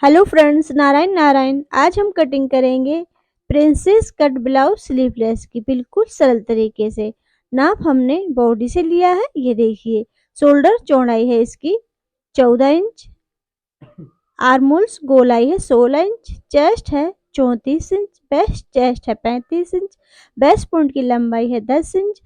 Hello friends, Narayan Narayan. आज हम cutting करेंगे प्रिंसेस कट ब्लाउज स्लीवलेस की बिल्कुल सरल तरीके से। नाप हमने बॉडी से लिया है, ये देखिए। शोल्डर चौड़ाई है इसकी 14 इंच, आर्मोल्स गोलाई है 16 इंच, चेस्ट है 34 इंच, बेस्ट चेस्ट है 35 इंच, बेस्ट पॉइंट की लंबाई है 10 इंच,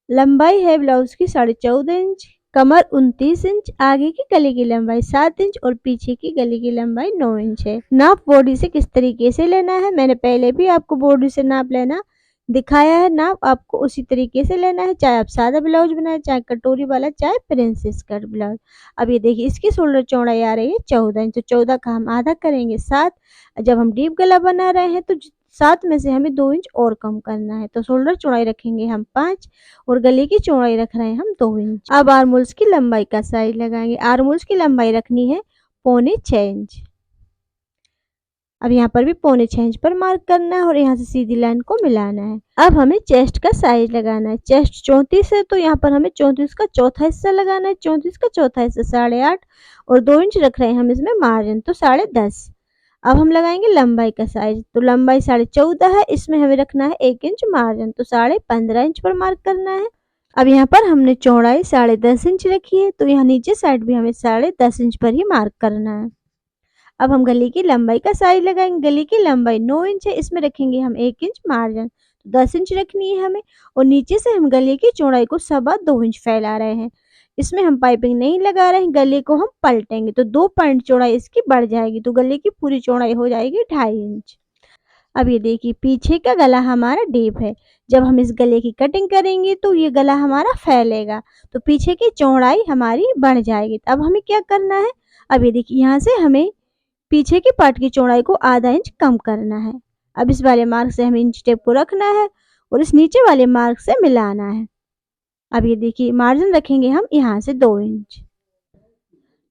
लंबाई है ब्लाउज की 14.5 इंच, कमर 29 इंच, आगे की गले की लंबाई 7 इंच और पीछे की गले की लंबाई 9 इंच है। नाप बॉडी से किस तरीके से लेना है मैंने पहले भी आपको बॉडी से नाप लेना दिखाया है। नाप आपको उसी तरीके से लेना है, चाहे आप सादा ब्लाउज बनाए, चाहे कटोरी वाला, चाहे प्रिंसेस कट ब्लाउज। अब ये देखिए, इसकी शोल्डर चौड़ाई आ रही है 14 इंच, तो 14 का हम आधा करेंगे 7। जब हम डीप गला बना रहे हैं तो 7 में से हमें 2 इंच और कम करना है, तो शोल्डर चौड़ाई रखेंगे हम 5 और गले की चौड़ाई रख रहे हैं हम 2 इंच। अब आर्मोल्स की लंबाई का साइज लगाएंगे। आर्मोल्स की लंबाई रखनी है 6.25 इंच। अब यहाँ पर भी 6.25 इंच पर मार्क करना है और यहाँ से सीधी लाइन को मिलाना है। अब हमें चेस्ट का साइज लगाना है। चेस्ट 34 है, तो यहाँ पर हमें 34 का चौथा हिस्सा लगाना है। 34 का चौथा हिस्सा 8.5 और 2 इंच रख रहे हैं हम इसमें मार्जिन, तो 10.5। अब हम लगाएंगे लंबाई का साइज, तो लंबाई 14.5 है, इसमें हमें रखना है 1 इंच मार्जिन, तो 15.5 इंच पर मार्क करना है। अब यहाँ पर हमने चौड़ाई 10.5 इंच रखी है, तो यहाँ नीचे साइड भी हमें 10.5 इंच पर ही मार्क करना है। अब हम गले की लंबाई का साइज लगाएंगे। गले की लंबाई 9 इंच है, इसमें रखेंगे हम 1 इंच मार्जिन, तो 10 इंच रखनी है हमें। और नीचे से हम गले की चौड़ाई को 2.25 इंच फैला रहे हैं। इसमें हम पाइपिंग नहीं लगा रहे हैं, गले को हम पलटेंगे तो 2 पॉइंट चौड़ाई इसकी बढ़ जाएगी, तो गले की पूरी चौड़ाई हो जाएगी 2.5 इंच। अब ये देखिए, पीछे का गला हमारा डीप है। जब हम इस गले की कटिंग करेंगे तो ये गला हमारा फैलेगा, तो पीछे की चौड़ाई हमारी बढ़ जाएगी। अब हमें क्या करना है, अब ये देखिए, यहाँ से हमें पीछे के पार्ट की चौड़ाई को आधा इंच कम करना है। अब इस वाले मार्क से हमें इंच टेप को रखना है और इस नीचे वाले मार्क से मिलाना है। अब ये देखिए, मार्जिन रखेंगे हम यहाँ से 2 इंच।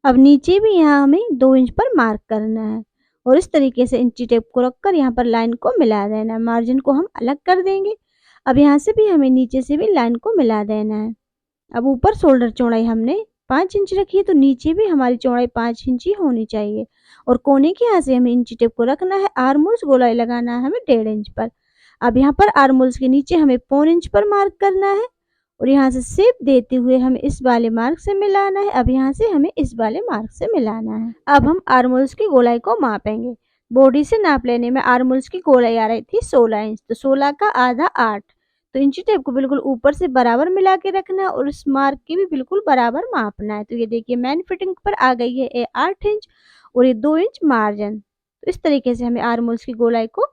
अब नीचे भी यहाँ हमें 2 इंच पर मार्क करना है और इस तरीके से इंची टेप को रखकर यहाँ पर लाइन को मिला देना है। मार्जिन को हम अलग कर देंगे। अब यहाँ से भी हमें नीचे से भी लाइन को मिला देना है। अब ऊपर शोल्डर चौड़ाई हमने 5 इंच रखी है, तो नीचे भी हमारी चौड़ाई 5 इंच ही होनी चाहिए और कोने के यहाँ से हमें इंची टेप को रखना है। आर्मोल्स गोलाई लगाना है हमें 1.5 इंच पर। अब यहाँ पर आर्मोल्स के नीचे हमें 1.25 इंच पर मार्क करना है और यहाँ से शेप देते हुए हमें इस वाले मार्क से मिलाना है। अब यहाँ से हमें इस वाले मार्क से मिलाना है। अब हम आर्मोल्स की गोलाई को मापेंगे। बॉडी से नाप लेने में आर्मोल्स की गोलाई आ रही थी 16 इंच, तो 16 का आधा 8, तो इंची टेप को बिल्कुल ऊपर से बराबर मिला के रखना है और इस मार्क की भी बिल्कुल बराबर मापना है। तो ये देखिए, मैन फिटिंग पर आ गई है ये 8 इंच और ये 2 इंच मार्जिन। तो इस तरीके से हमें आर्मोल्स की गोलाई को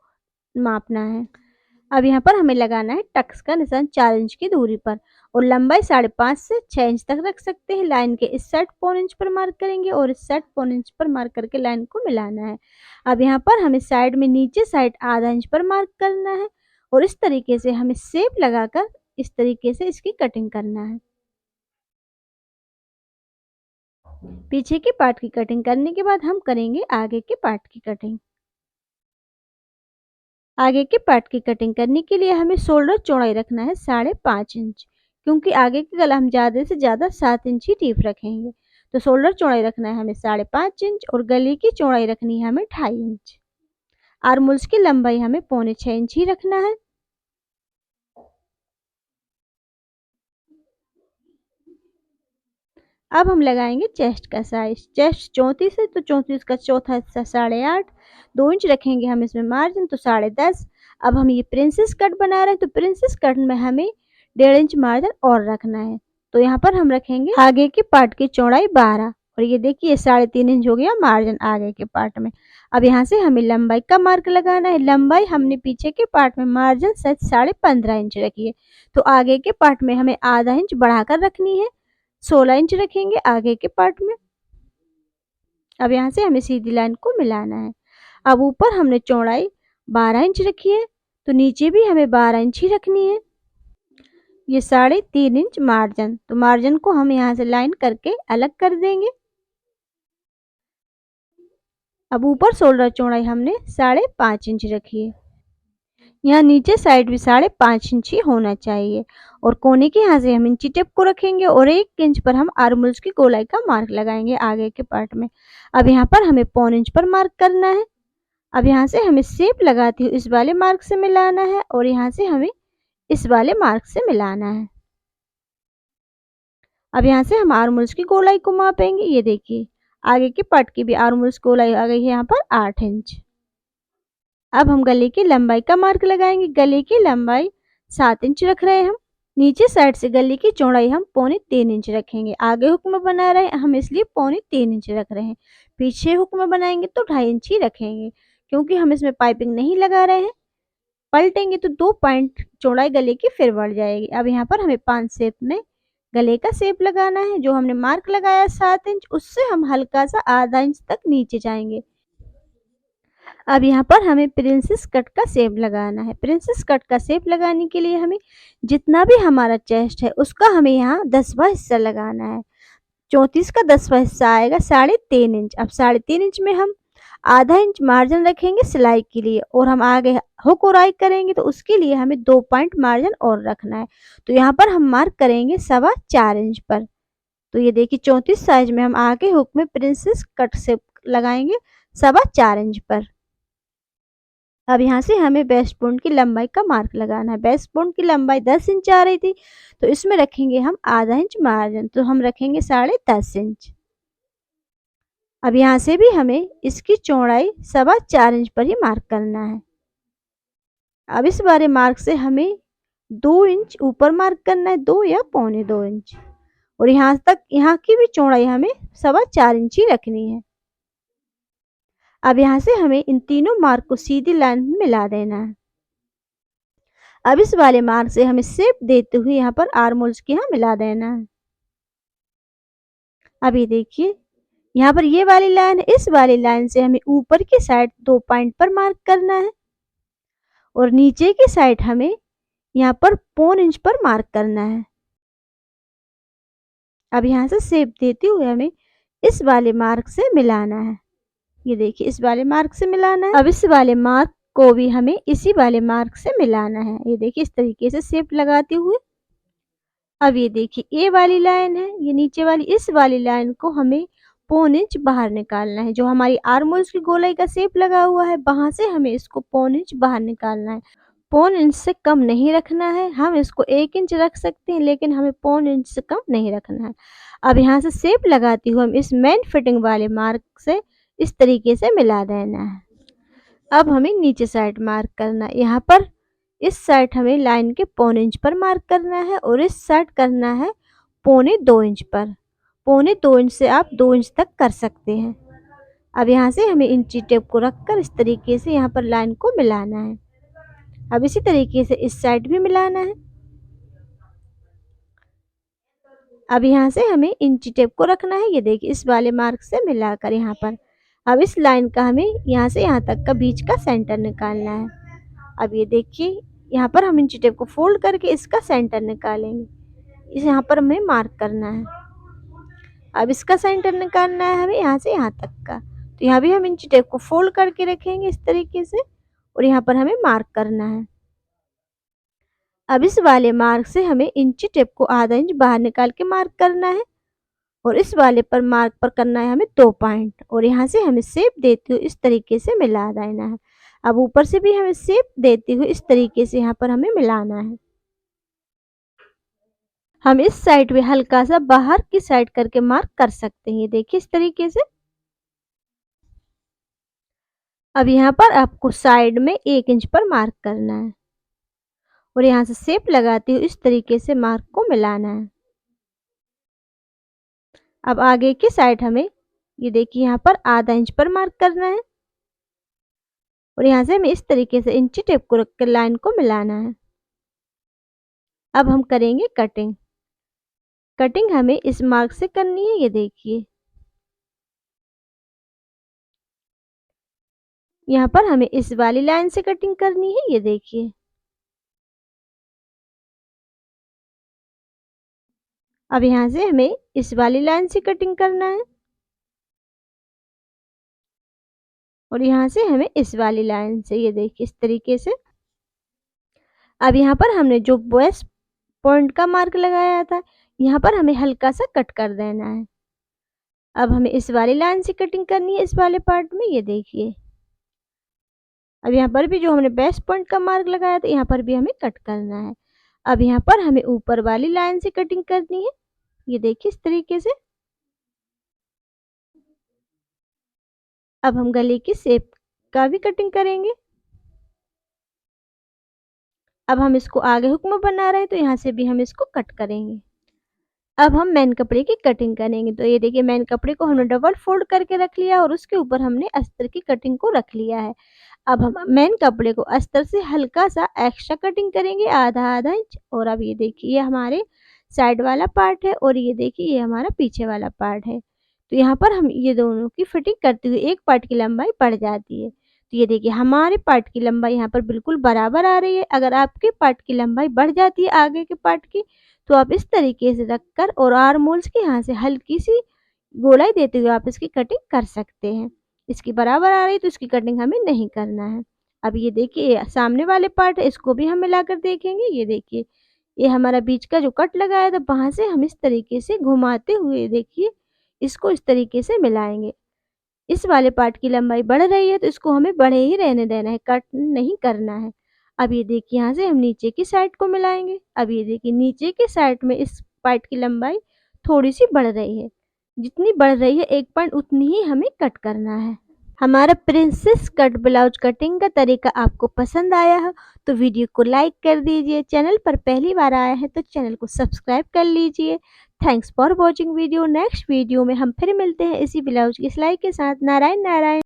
मापना है। अब यहाँ पर हमें लगाना है टक्स का निशान 4 इंच की दूरी पर और लंबाई 5.5 से 6 इंच तक रख सकते हैं। लाइन के इस साइड 1.25 इंच पर मार्क करेंगे और इस साइड 1.25 इंच पर मार्क करके लाइन को मिलाना है। अब यहाँ पर हमें साइड में नीचे साइड आधा इंच पर मार्क करना है और इस तरीके से हमें शेप लगाकर इस तरीके से इसकी कटिंग करना है। पीछे के पार्ट की कटिंग करने के बाद हम करेंगे आगे के पार्ट की कटिंग। आगे के पार्ट की कटिंग करने के लिए हमें शोल्डर चौड़ाई रखना है 5.5 इंच, क्योंकि आगे की गला हम ज़्यादा से ज़्यादा 7 इंच ही डीप रखेंगे। तो शोल्डर चौड़ाई रखना है हमें 5.5 इंच और गले की चौड़ाई रखनी है हमें 2.5 इंच। आर्मोल्स की लंबाई हमें 6.25 इंच ही रखना है। अब हम लगाएंगे चेस्ट का साइज। चेस्ट 34 है, तो 34 का चौथा हिस्सा 8.5, 2 इंच रखेंगे हम इसमें मार्जिन, तो 10.5। अब हम ये प्रिंसेस कट बना रहे हैं, तो प्रिंसेस कट में हमें 1.5 इंच मार्जिन और रखना है। तो यहाँ पर हम रखेंगे आगे के पार्ट की चौड़ाई 12 और ये देखिए 3.5 इंच हो गया मार्जिन आगे के पार्ट में। अब यहाँ से हमें लंबाई का मार्क लगाना है। लंबाई हमने पीछे के पार्ट में मार्जिन से 15.5 इंच रखी है, तो आगे के पार्ट में हमें आधा इंच बढ़ाकर रखनी है। 16 इंच रखेंगे आगे के पार्ट में। अब यहाँ से हमें सीधी लाइन को मिलाना है। अब ऊपर हमने चौड़ाई 12 इंच रखी है, तो नीचे भी हमें 12 इंच ही रखनी है। ये 3.5 इंच मार्जिन, तो मार्जिन को हम यहाँ से लाइन करके अलग कर देंगे। अब ऊपर शोल्डर चौड़ाई हमने 5.5 इंच रखी है। यहाँ नीचे साइड भी 5.5 इंच ही होना चाहिए और कोने के यहाँ से हम इंची टेप को रखेंगे और 1 इंच पर हम आर्महोल्स की गोलाई का मार्क लगाएंगे आगे के पार्ट में। अब यहाँ पर हमें 1.25 इंच पर मार्क करना है। अब यहाँ से हमें शेप लगाती हूँ इस वाले मार्क से मिलाना है और यहाँ से हमें इस वाले मार्क से मिलाना है। अब यहाँ से हम आर्महोल्स की गोलाई को मापेंगे। ये देखिए आगे के पार्ट की भी आर्महोल्स गोलाई आ गई है यहाँ पर 8 इंच। अब हम गले की लंबाई का मार्क लगाएंगे। गले की लंबाई 7 इंच रख रहे हैं हम। नीचे साइड से गले की चौड़ाई हम 3.25 इंच रखेंगे। आगे हुक में बना रहे हैं हम इसलिए 3.25 इंच रख रहे हैं। पीछे हुक में बनाएंगे तो 2.5 इंच ही रखेंगे क्योंकि हम इसमें पाइपिंग नहीं लगा रहे हैं। पलटेंगे तो 2 पॉइंट चौड़ाई गले की फिर बढ़ जाएगी। अब यहाँ पर हमें 5 शेप में गले का शेप लगाना है। जो हमने मार्क लगाया 7 इंच उससे हम हल्का सा आधा इंच तक नीचे जाएंगे। अब यहाँ पर हमें प्रिंसेस कट का शेप लगाना है। प्रिंसेस कट का शेप लगाने के लिए हमें जितना भी हमारा चेस्ट है उसका हमें यहाँ 10वां हिस्सा लगाना है। 34 का 10वां हिस्सा आएगा 3.5 इंच। अब 3.5 इंच में हम आधा इंच मार्जिन रखेंगे सिलाई के लिए और हम आगे हुक और आई करेंगे तो उसके लिए हमें 2 पॉइंट मार्जिन और रखना है। तो यहाँ पर हम मार्क करेंगे 4.25 इंच पर। तो ये देखिए 34 साइज में हम आगे हुक में प्रिंसेस कट शेप लगाएंगे 4.25 इंच पर। अब यहाँ से हमें बेस्ट पॉइंट की लंबाई का मार्क लगाना है। बेस्ट पॉइंट की लंबाई 10 इंच आ रही थी तो इसमें रखेंगे हम आधा इंच मार्जिन, तो हम रखेंगे 10.5 इंच। अब यहाँ से भी हमें इसकी चौड़ाई 4.25 इंच पर ही मार्क करना है। अब इस वाले मार्क से हमें 2 इंच ऊपर मार्क करना है, 2 या 2.25 इंच, और यहाँ तक यहाँ की भी चौड़ाई हमें 4.25 इंच ही रखनी है। अब यहाँ से हमें इन तीनों मार्क को सीधी लाइन में मिला देना है। अब इस वाले मार्क से हमें शेप देते हुए यहाँ पर आर्महोल्स के यहाँ मिला देना है। अब ये देखिए यहाँ पर ये वाली लाइन है, इस वाली लाइन से हमें ऊपर की साइड 2 पॉइंट पर मार्क करना है और नीचे की साइड हमें यहाँ पर 1.25 इंच पर मार्क करना है। अब यहाँ से शेप देते हुए हमें इस वाले मार्क से मिलाना है। ये देखिए इस वाले मार्क से मिलाना है। अब इस वाले मार्क को भी हमें इसी वाले मार्क से मिलाना है। ये देखिए इस तरीके से शेप लगाते हुए। अब ये देखिए ये वाली लाइन है, ये नीचे वाली, इस वाली लाइन को हमें 1.25 इंच बाहर निकालना है। जो हमारी आर्महोल्स की गोलाई का शेप लगा हुआ है वहां से हमें इसको 1.25 इंच बाहर निकालना है। 1.25 इंच से कम नहीं रखना है। हम इसको 1 इंच रख सकते हैं लेकिन हमें 1.25 इंच से कम नहीं रखना है। अब यहाँ से शेप लगाती हुए हम इस मेन फिटिंग वाले मार्क से इस तरीके से मिला देना है। अब हमें नीचे साइड मार्क करना है। यहाँ पर इस साइड हमें लाइन के 1.25 इंच पर मार्क करना है और इस साइड करना है 1.25 इंच पर। 1.25 इंच से आप 2 इंच तक कर सकते हैं। अब यहाँ से हमें इंची टेप को रखकर इस तरीके से यहाँ पर लाइन को मिलाना है। अब इसी तरीके से इस साइड भी मिलाना है। अब यहाँ से हमें इंची टेप को रखना है। ये देखिए इस वाले मार्क से मिलाकर यहाँ पर। अब इस लाइन का हमें यहाँ से यहाँ तक का बीच का सेंटर निकालना है। अब ये देखिए यहाँ पर हम इंची टेप को फोल्ड करके इसका सेंटर निकालेंगे। इस यहाँ पर हमें मार्क करना है। अब इसका सेंटर निकालना है हमें यहाँ से यहाँ तक का। तो यहाँ भी हम इंची टेप को फोल्ड करके रखेंगे इस तरीके से और यहाँ पर हमें मार्क करना है। अब इस वाले मार्क से हमें इंची टेप को आधा इंच बाहर निकाल के मार्क करना है और इस वाले पर मार्क पर करना है हमें 2 पॉइंट और यहाँ से हमें शेप देते हुए इस तरीके से मिला देना है। अब ऊपर से भी हमें शेप देते हुए इस तरीके से यहाँ पर हमें मिलाना है। हम इस साइड में हल्का सा बाहर की साइड करके मार्क कर सकते हैं। देखिए इस तरीके से। अब यहाँ पर आपको साइड में 1 इंच पर मार्क करना है और यहाँ से शेप लगाते हुए इस तरीके से मार्क को मिलाना है। अब आगे की साइड हमें ये देखिए यहाँ पर आधा इंच पर मार्क करना है और यहाँ से हमें इस तरीके से इंची टेप को रखकर लाइन को मिलाना है। अब हम करेंगे कटिंग। कटिंग हमें इस मार्क से करनी है। ये देखिए यहाँ पर हमें इस वाली लाइन से कटिंग करनी है। ये देखिए अब यहाँ से हमें इस वाली लाइन से कटिंग करना है और यहाँ से हमें इस वाली लाइन से, ये देखिए इस तरीके से। अब यहाँ पर हमने जो वेस्ट पॉइंट का मार्क लगाया था, यहाँ पर हमें हल्का सा कट कर देना है। अब हमें इस वाली लाइन से कटिंग करनी है, इस वाले पार्ट में, ये देखिए। अब यहाँ पर भी जो हमने बेस्ट पॉइंट का मार्क लगाया था, यहाँ पर भी हमें कट करना है। अब यहाँ पर हमें ऊपर वाली लाइन से कटिंग करनी है, ये देखिए इस तरीके से। अब हम गले की शेप का भी कटिंग करेंगे। अब हम इसको आगे हुक में बना रहे हैं, तो यहाँ से भी हम इसको कट करेंगे। अब हम मेन कपड़े की कटिंग करेंगे। तो ये देखिए मेन कपड़े को हमने डबल फोल्ड करके रख लिया और उसके ऊपर हमने अस्तर की कटिंग को रख लिया है। अब हम मेन कपड़े को अस्तर से हल्का सा एक्स्ट्रा कटिंग करेंगे, आधा आधा इंच। और अब ये देखिए ये हमारे साइड वाला पार्ट है और ये देखिए ये हमारा पीछे वाला पार्ट है। तो यहाँ पर हम ये दोनों की फिटिंग करते हुए एक पार्ट की लंबाई बढ़ जाती है। तो ये देखिए हमारे पार्ट की लंबाई यहाँ पर बिल्कुल बराबर आ रही है। अगर आपके पार्ट की लंबाई बढ़ जाती है आगे के पार्ट की, तो आप इस तरीके से रखकर और आर्म होल्स के यहाँ से हल्की सी गोलाई देते हुए आप इसकी कटिंग कर सकते हैं। इसकी बराबर आ रही तो इसकी कटिंग हमें नहीं करना है। अब ये देखिए सामने वाले पार्ट है, इसको भी हम मिलाकर देखेंगे। ये देखिए ये हमारा बीच का जो कट लगाया था, वहां से हम इस तरीके से घुमाते हुए देखिए इसको इस तरीके से मिलाएंगे। इस वाले पार्ट की लंबाई बढ़ रही है तो इसको हमें बढ़े ही रहने देना है, कट नहीं करना है। अब ये देखिए यहाँ से हम नीचे की साइड को मिलाएंगे। अब ये देखिए नीचे की साइड में इस पार्ट की लंबाई थोड़ी सी बढ़ रही है, जितनी बढ़ रही है एक पॉइंट उतनी ही हमें कट करना है। हमारा प्रिंसेस कट ब्लाउज कटिंग का तरीका आपको पसंद आया हो तो वीडियो को लाइक कर दीजिए। चैनल पर पहली बार आया है तो चैनल को सब्सक्राइब कर लीजिए। Thanks for watching video. Next video में हम फिर मिलते हैं इसी ब्लाउज की सिलाई के साथ। नारायण नारायण।